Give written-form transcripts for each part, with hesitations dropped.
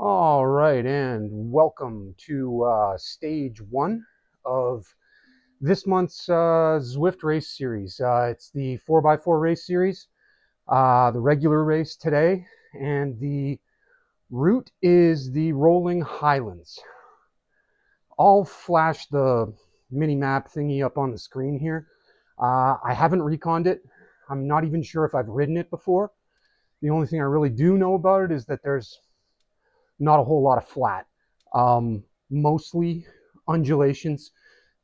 All right, and welcome to stage one of this month's Zwift race series. It's the 4x4 race series, the regular race today, and the route is the rolling Highlands. I'll flash the mini map thingy up on the screen here. I haven't reconned it. I'm not even sure if I've ridden it before. The only thing I really do know about it is that there's not a whole lot of flat. Mostly undulations,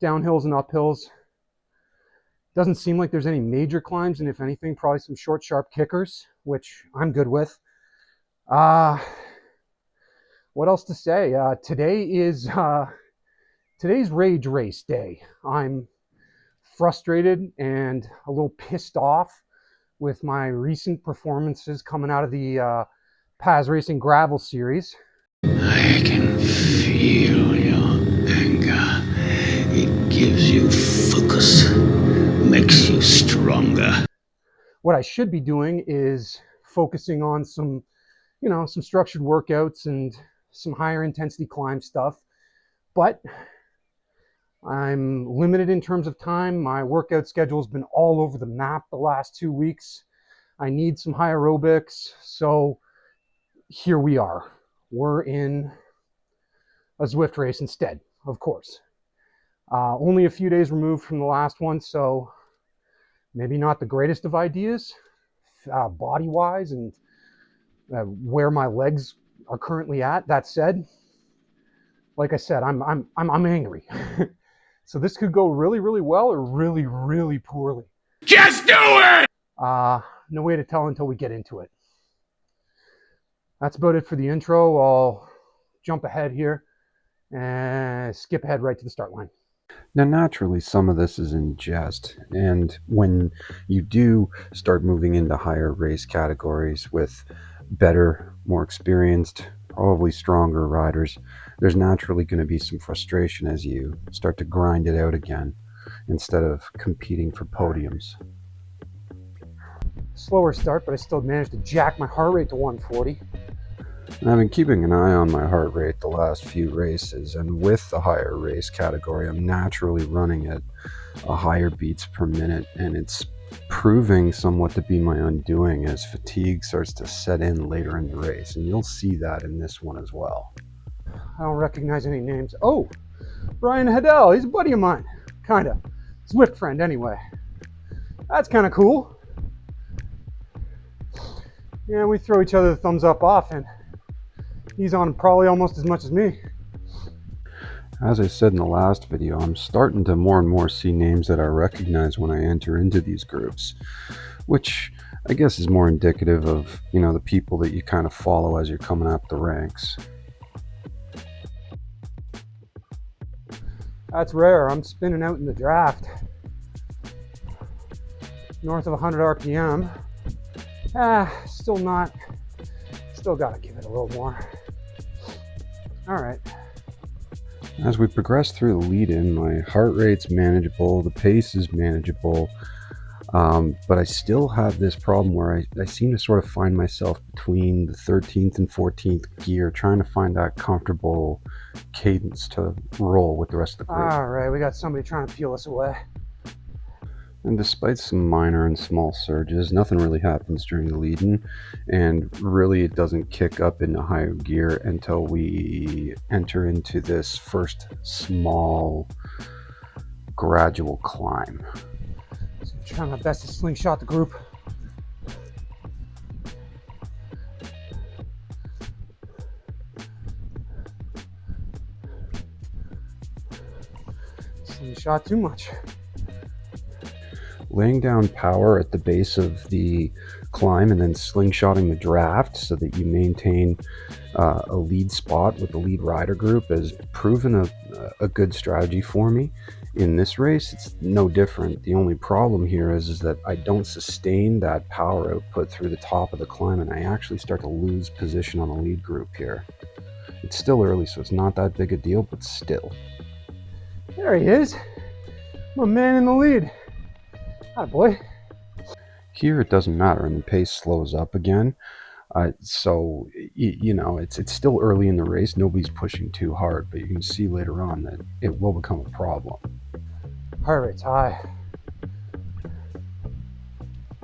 downhills and uphills. Doesn't seem like there's any major climbs, and if anything, probably some short, sharp kickers, which I'm good with. What else to say? Today's rage race day. I'm frustrated and a little pissed off with my recent performances coming out of the Paz Racing Gravel Series. I can feel your anger. It gives you focus, makes you stronger. What I should be doing is focusing on some structured workouts and some higher intensity climb stuff. But I'm limited in terms of time. My workout schedule has been all over the map the last 2 weeks. I need some high aerobics. So here we are. We're in a Zwift race instead, of course. Only a few days removed from the last one, so maybe not the greatest of ideas body-wise and where my legs are currently at. That said, like I said, I'm angry. So this could go really, really well or really, really poorly. Just do it! No way to tell until we get into it. That's about it for the intro. I'll jump ahead here and skip ahead right to the start line. Now, naturally, some of this is in jest, and when you do start moving into higher race categories with better, more experienced, probably stronger riders, there's naturally going to be some frustration as you start to grind it out again instead of competing for podiums. Slower start, but I still managed to jack my heart rate to 140. And I've been keeping an eye on my heart rate the last few races, and with the higher race category, I'm naturally running at a higher beats per minute, and it's proving somewhat to be my undoing as fatigue starts to set in later in the race, and you'll see that in this one as well. I don't recognize any names. Oh, Brian Haddell, he's a buddy of mine. Kinda. Zwift friend, anyway. That's kind of cool. Yeah, we throw each other the thumbs up often. He's on probably almost as much as me. As I said in the last video, I'm starting to more and more see names that I recognize when I enter into these groups, which I guess is more indicative of, the people that you kind of follow as you're coming up the ranks. That's rare. I'm spinning out in the draft. North of 100 RPM. Still gotta give it a little more. All right. As we progress through the lead-in, my heart rate's manageable, the pace is manageable, but I still have this problem where I seem to sort of find myself between the 13th and 14th gear, trying to find that comfortable cadence to roll with the rest of the group. All right, we got somebody trying to peel us away. And despite some minor and small surges, nothing really happens during the lead-in, and really it doesn't kick up into higher gear until we enter into this first small, gradual climb. So I'm trying my best to slingshot the group. Slingshot too much. Laying down power at the base of the climb and then slingshotting the draft so that you maintain a lead spot with the lead rider group has proven a good strategy for me. In this race, it's no different. The only problem here is that I don't sustain that power output through the top of the climb, and I actually start to lose position on the lead group here. It's still early, so it's not that big a deal, but still. There he is. My man in the lead. Atta boy. Here it doesn't matter, and the pace slows up again. So it's still early in the race. Nobody's pushing too hard, but you can see later on that it will become a problem. Heart rate's high.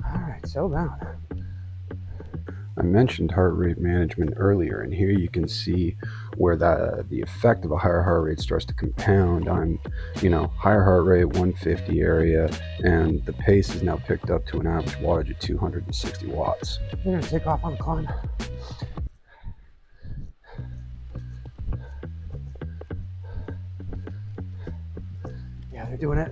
All right, settle down. I mentioned heart rate management earlier, and here you can see where the effect of a higher heart rate starts to compound. I'm, higher heart rate, 150 area, and the pace is now picked up to an average wattage of 260 watts. We're gonna take off on the climb. Yeah, they're doing it.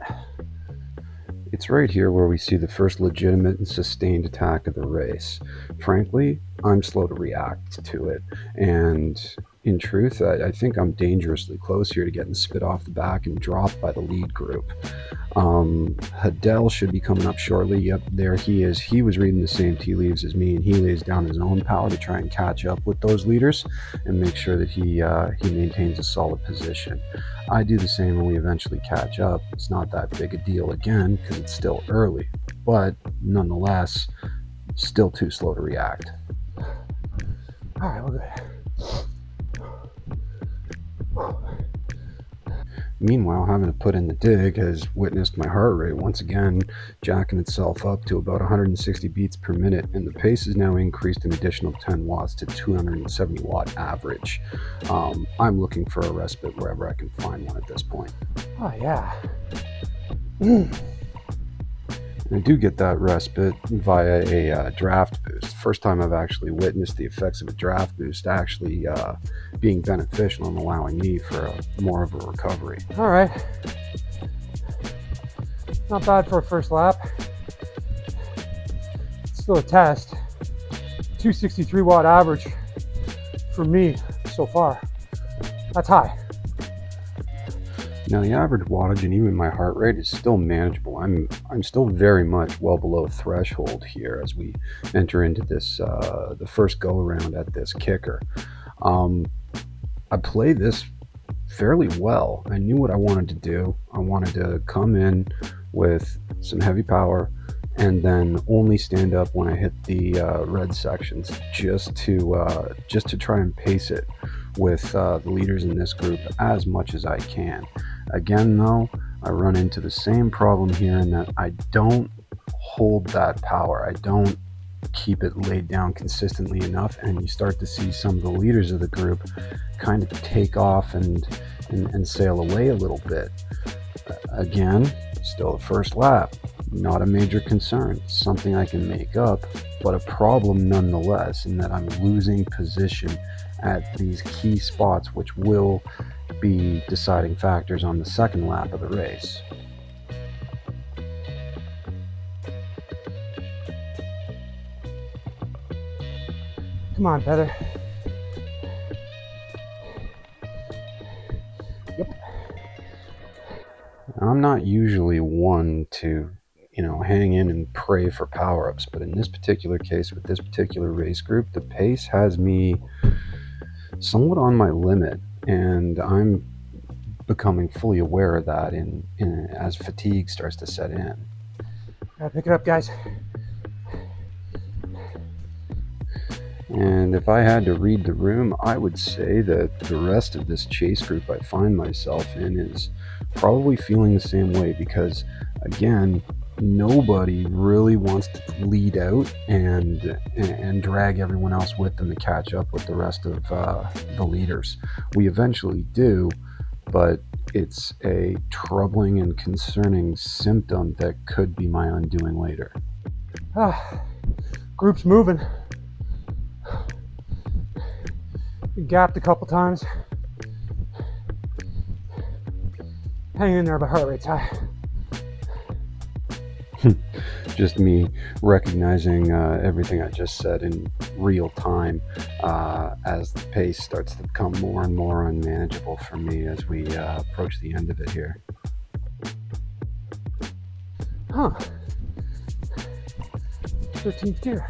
It's right here where we see the first legitimate and sustained attack of the race. Frankly, I'm slow to react to it, and in truth, I think I'm dangerously close here to getting spit off the back and dropped by the lead group. Hadel should be coming up shortly. Yep, there he is. He was reading the same tea leaves as me, and he lays down his own power to try and catch up with those leaders and make sure that he maintains a solid position. I do the same when we eventually catch up. It's not that big a deal again because it's still early, but nonetheless, still too slow to react. All right, we're good. Meanwhile, having to put in the dig has witnessed my heart rate once again jacking itself up to about 160 beats per minute, and the pace is now increased an additional 10 watts to 270 watt average. I'm looking for a respite wherever I can find one at this point. Oh, yeah. I do get that respite via a draft boost. First time I've actually witnessed the effects of a draft boost actually being beneficial and allowing me for more of a recovery. All right. Not bad for a first lap. It's still a test. 263 watt average for me so far. That's high. Now the average wattage and even my heart rate is still manageable. I'm still very much well below threshold here as we enter into this the first go around at this kicker. I played this fairly well. I knew what I wanted to do. I wanted to come in with some heavy power and then only stand up when I hit the red sections, just to try and pace it with the leaders in this group as much as I can. Again, though, I run into the same problem here in that I don't hold that power. I don't keep it laid down consistently enough, and you start to see some of the leaders of the group kind of take off and sail away a little bit. Again, still a first lap. Not a major concern. Something I can make up, but a problem nonetheless, in that I'm losing position at these key spots, which will be deciding factors on the second lap of the race. Come on, Feather. Yep. I'm not usually one to hang in and pray for power-ups, but in this particular case, with this particular race group, the pace has me somewhat on my limit, and I'm becoming fully aware of that as fatigue starts to set in. Gotta pick it up, guys. And if I had to read the room, I would say that the rest of this chase group I find myself in is probably feeling the same way, because again, nobody really wants to lead out and drag everyone else with them to catch up with the rest of the leaders. We eventually do, but it's a troubling and concerning symptom that could be my undoing later. Group's moving. Been gapped a couple times. Hang in there, but heart rate's high. Just me recognizing everything I just said in real time as the pace starts to become more and more unmanageable for me as we approach the end of it here. Huh. 13th gear.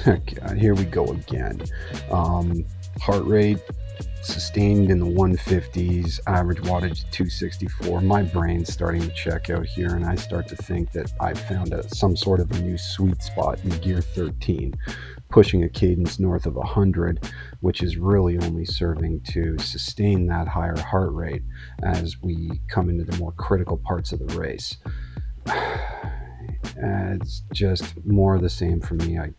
God, here we go again. Heart rate sustained in the 150s, average wattage 264. My brain's starting to check out here, and I start to think that I've found some sort of a new sweet spot in gear 13, pushing a cadence north of 100, which is really only serving to sustain that higher heart rate as we come into the more critical parts of the race. It's just more of the same for me. I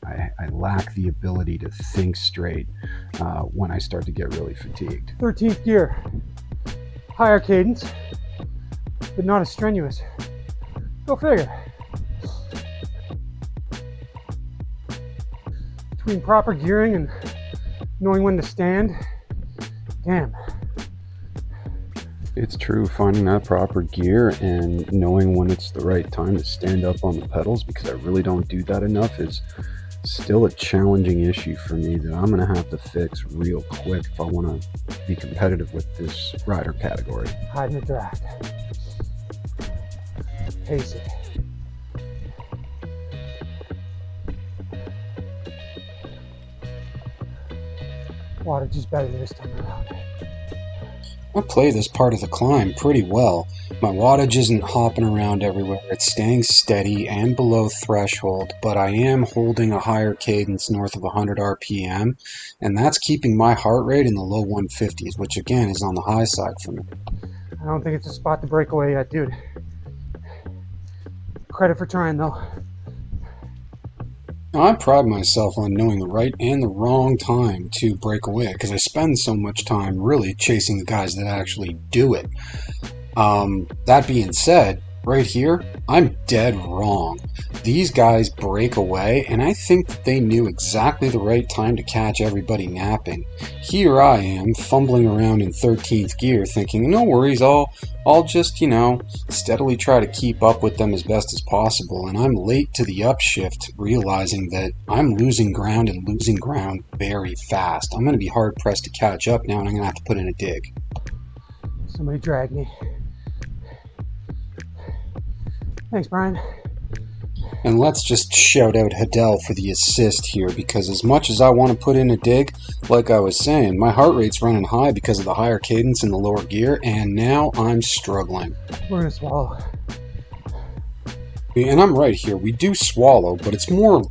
lack the ability to think straight when I start to get really fatigued. 13th gear, higher cadence, but not as strenuous. Go figure. Between proper gearing and knowing when to stand, damn. It's true, finding that proper gear and knowing when it's the right time to stand up on the pedals, because I really don't do that enough, is still a challenging issue for me that I'm going to have to fix real quick if I want to be competitive with this rider category. Hide in the draft. Pace it. Wattage is better this time around. I play this part of the climb pretty well. My wattage isn't hopping around everywhere, it's staying steady and below threshold, but I am holding a higher cadence north of 100 RPM, and that's keeping my heart rate in the low 150s, which again is on the high side for me. I don't think it's a spot to break away yet, dude. Credit for trying, though. Now, I pride myself on knowing the right and the wrong time to break away, because I spend so much time really chasing the guys that actually do it. That being said, right here, I'm dead wrong. These guys break away, and I think that they knew exactly the right time to catch everybody napping. Here I am, fumbling around in 13th gear, thinking, no worries, I'll just, steadily try to keep up with them as best as possible, and I'm late to the upshift, realizing that I'm losing ground and losing ground very fast. I'm going to be hard-pressed to catch up now, and I'm going to have to put in a dig. Somebody drag me. Thanks, Brian. And let's just shout out Hadel for the assist here, because as much as I want to put in a dig, like I was saying, my heart rate's running high because of the higher cadence in the lower gear, and now I'm struggling. We're gonna swallow. And I'm right here. We do swallow, but it's more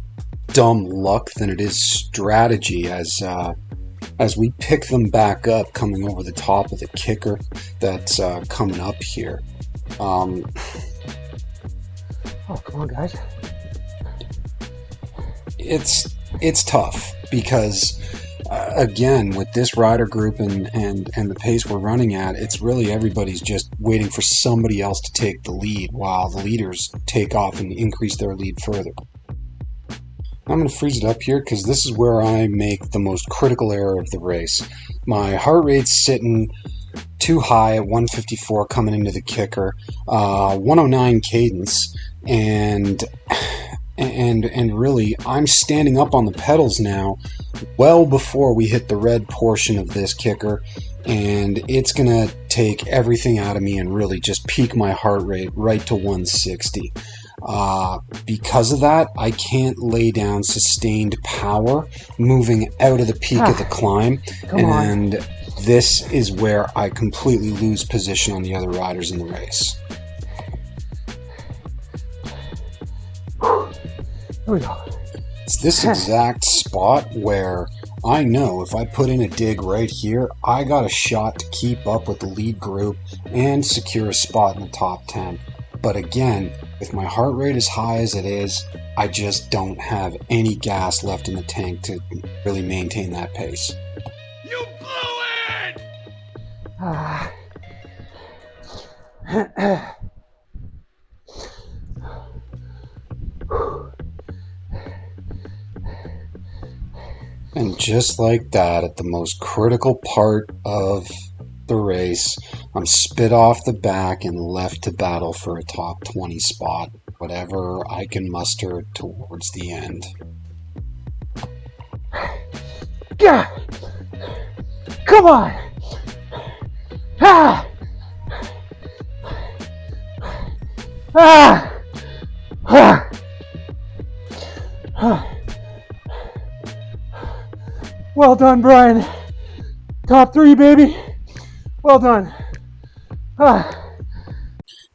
dumb luck than it is strategy as we pick them back up coming over the top of the kicker that's coming up here. Oh, come on, guys. It's tough because, again, with this rider group and the pace we're running at, it's really everybody's just waiting for somebody else to take the lead while the leaders take off and increase their lead further. I'm going to freeze it up here because this is where I make the most critical error of the race. My heart rate's sitting too high at 154 coming into the kicker, 109 cadence, and really I'm standing up on the pedals now well before we hit the red portion of this kicker, and it's gonna take everything out of me and really just peak my heart rate right to 160. Because of that, I can't lay down sustained power moving out of the peak of the climb, and this is where I completely lose position on the other riders in the race. Here we go. It's this exact spot where I know if I put in a dig right here, I got a shot to keep up with the lead group and secure a spot in the top 10. But again, with my heart rate as high as it is, I just don't have any gas left in the tank to really maintain that pace. You blew it! And just like that, at the most critical part of the race, I'm spit off the back and left to battle for a top 20 spot, whatever I can muster towards the end. Yeah! Come on! Ah! Ah! Ah! Ah! Well done, Brian. Top 3, baby. Well done.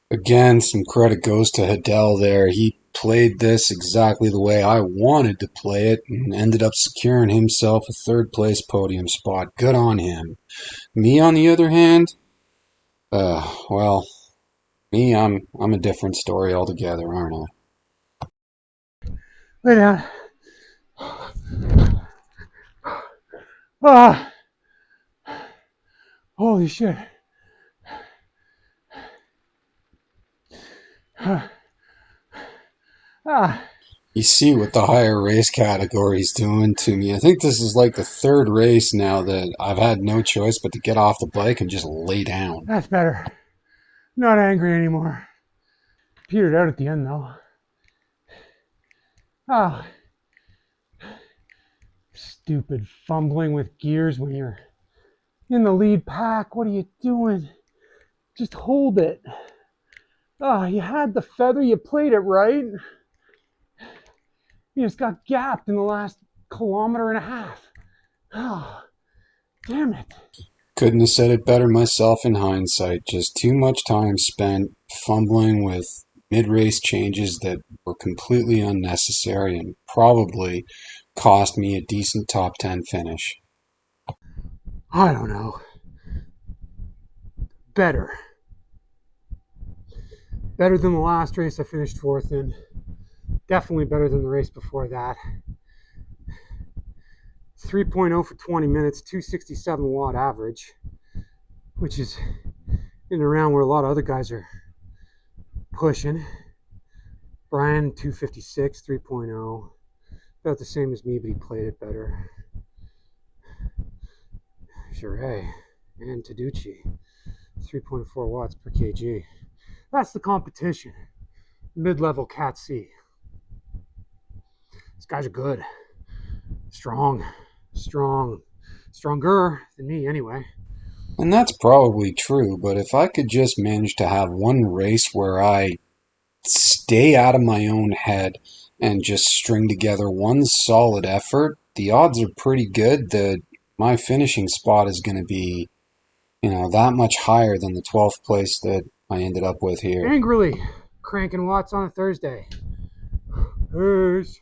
Again, some credit goes to Hidell there. He played this exactly the way I wanted to play it and ended up securing himself a third place podium spot. Good on him. Me, on the other hand, well, me, I'm a different story altogether, aren't I? Lay down. Ah, holy shit. Ah, You see what the higher race category's doing to me. I think this is like the third race now that I've had no choice but to get off the bike and just lay down. that's better. Not angry anymore. Petered out at the end though. Ah, stupid fumbling with gears when you're in the lead pack. What are you doing? Just hold it. Ah, you had the feather, you played it right. You just got gapped in the last kilometer and a half. Ah, damn it. Couldn't have said it better myself in hindsight. Just too much time spent fumbling with mid race changes that were completely unnecessary and probably cost me a decent top 10 finish. I don't know. Better. Better than the last race I finished fourth in. Definitely better than the race before that. 3.0 for 20 minutes, 267 watt average, which is in and around where a lot of other guys are pushing. Brian, 256, 3.0. About the same as me, but he played it better. Sure, and Taducci, 3.4 watts per kg. That's the competition. Mid-level Cat C. These guys are good. Strong. Stronger than me anyway. And that's probably true, but if I could just manage to have one race where I stay out of my own head and just string together one solid effort, the odds are pretty good that my finishing spot is going to be, that much higher than the 12th place that I ended up with here. Angrily cranking watts on a Thursday. Peace.